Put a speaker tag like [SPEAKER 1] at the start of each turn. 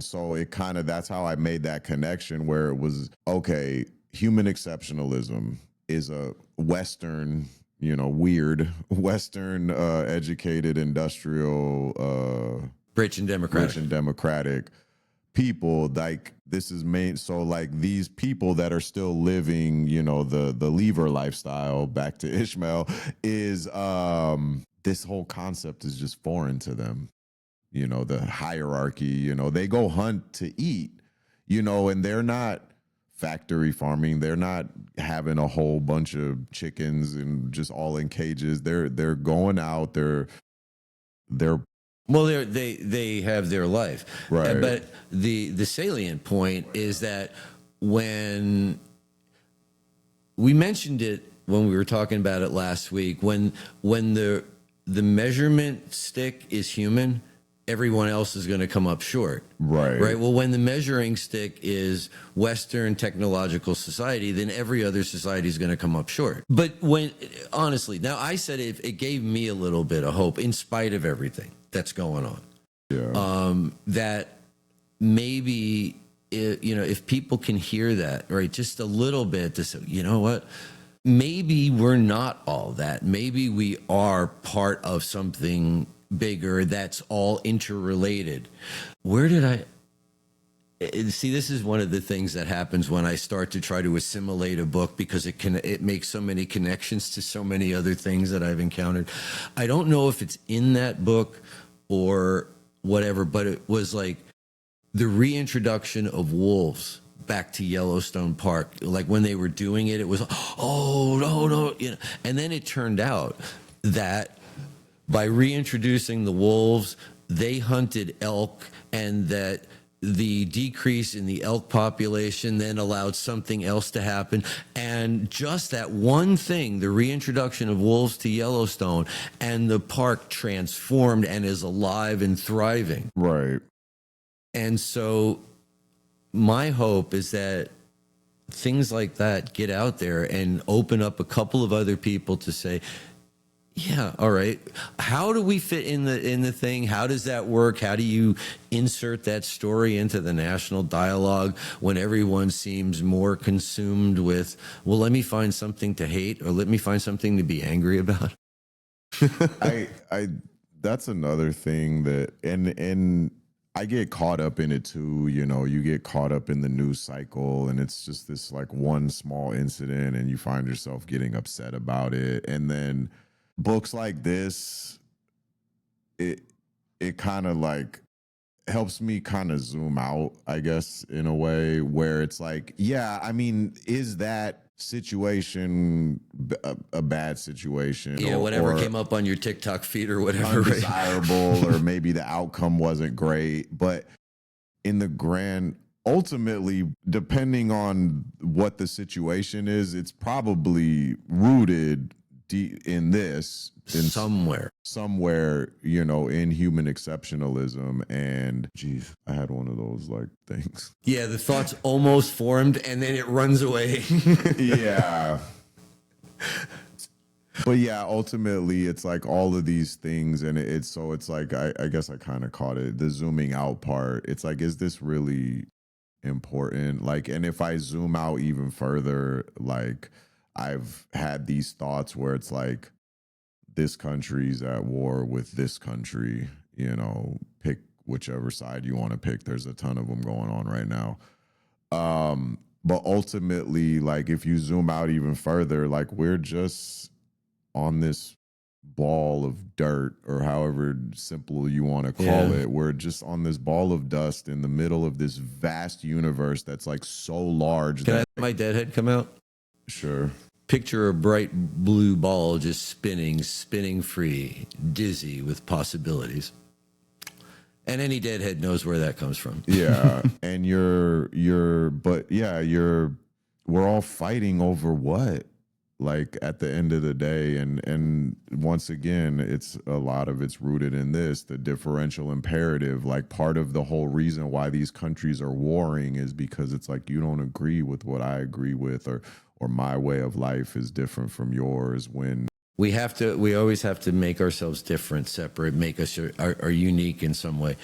[SPEAKER 1] So it kind of, that's how I made that connection where it was, okay, human exceptionalism is a Western, weird Western educated industrial,
[SPEAKER 2] Rich and
[SPEAKER 1] democratic people. Like this is main. So like these people that are still living, the lever lifestyle, back to Ishmael, is this whole concept is just foreign to them. The hierarchy, they go hunt to eat, and they're not factory farming. They're not having a whole bunch of chickens and just all in cages. They're going out. They're
[SPEAKER 2] well, they have their life,
[SPEAKER 1] right.
[SPEAKER 2] But the salient point is that when we mentioned it when we were talking about it last week, when the measurement stick is human, everyone else is going to come up short. Right. Well, when the measuring stick is Western technological society, then every other society is going to come up short. But honestly, now I said it gave me a little bit of hope in spite of everything that's going on.
[SPEAKER 1] Yeah.
[SPEAKER 2] That maybe, if people can hear that, right, just a little bit to say, you know what? Maybe we're not all that. Maybe we are part of something bigger that's all interrelated. Where did I see? This is one of the things that happens when I start to try to assimilate a book, because it makes so many connections to so many other things that I've encountered. I don't know if it's in that book or whatever, but it was like the reintroduction of wolves back to Yellowstone Park. Like when they were doing it, it was, oh no, and then it turned out that by reintroducing the wolves, they hunted elk, and that the decrease in the elk population then allowed something else to happen. And just that one thing, the reintroduction of wolves to Yellowstone, and the park transformed and is alive and thriving.
[SPEAKER 1] Right.
[SPEAKER 2] And so my hope is that things like that get out there and open up a couple of other people to say, yeah, all right, how do we fit in the thing? How does that work? How do you insert that story into the national dialogue when everyone seems more consumed with, well, let me find something to hate, or let me find something to be angry about?
[SPEAKER 1] That's another thing that, and I get caught up in it too. You get caught up in the news cycle, and it's just this like one small incident, and you find yourself getting upset about it. And then books like this, it kind of like helps me kind of zoom out, I guess, in a way where it's like, yeah, I mean, is that situation a bad situation?
[SPEAKER 2] Yeah, whatever came up on your TikTok feed or whatever.
[SPEAKER 1] Undesirable, or maybe the outcome wasn't great. But in the grand, ultimately, depending on what the situation is, it's probably rooted in this, somewhere, in human exceptionalism. And geez, I had one of those like things.
[SPEAKER 2] Yeah, the thought's almost formed and then it runs away.
[SPEAKER 1] Yeah. But yeah, ultimately it's like all of these things, and it's like I guess I kind of caught it, the zooming out part. It's like, is this really important? Like, and if I zoom out even further, like I've had these thoughts where it's like, this country's at war with this country, pick whichever side you want to pick. There's a ton of them going on right now. But ultimately, like if you zoom out even further, like we're just on this ball of dirt, or however simple you want to call it. We're just on this ball of dust in the middle of this vast universe that's like so large.
[SPEAKER 2] Can I let my deadhead come out?
[SPEAKER 1] Sure.
[SPEAKER 2] Picture a bright blue ball just spinning free, dizzy with possibilities. And any deadhead knows where that comes from.
[SPEAKER 1] Yeah. And we're all fighting over what? Like at the end of the day, and once again, it's a lot of it's rooted in this, the differential imperative. Like part of the whole reason why these countries are warring is because it's like, you don't agree with what I agree with, or my way of life is different from yours. When
[SPEAKER 2] we always have to make ourselves different, separate, make us are unique in some way.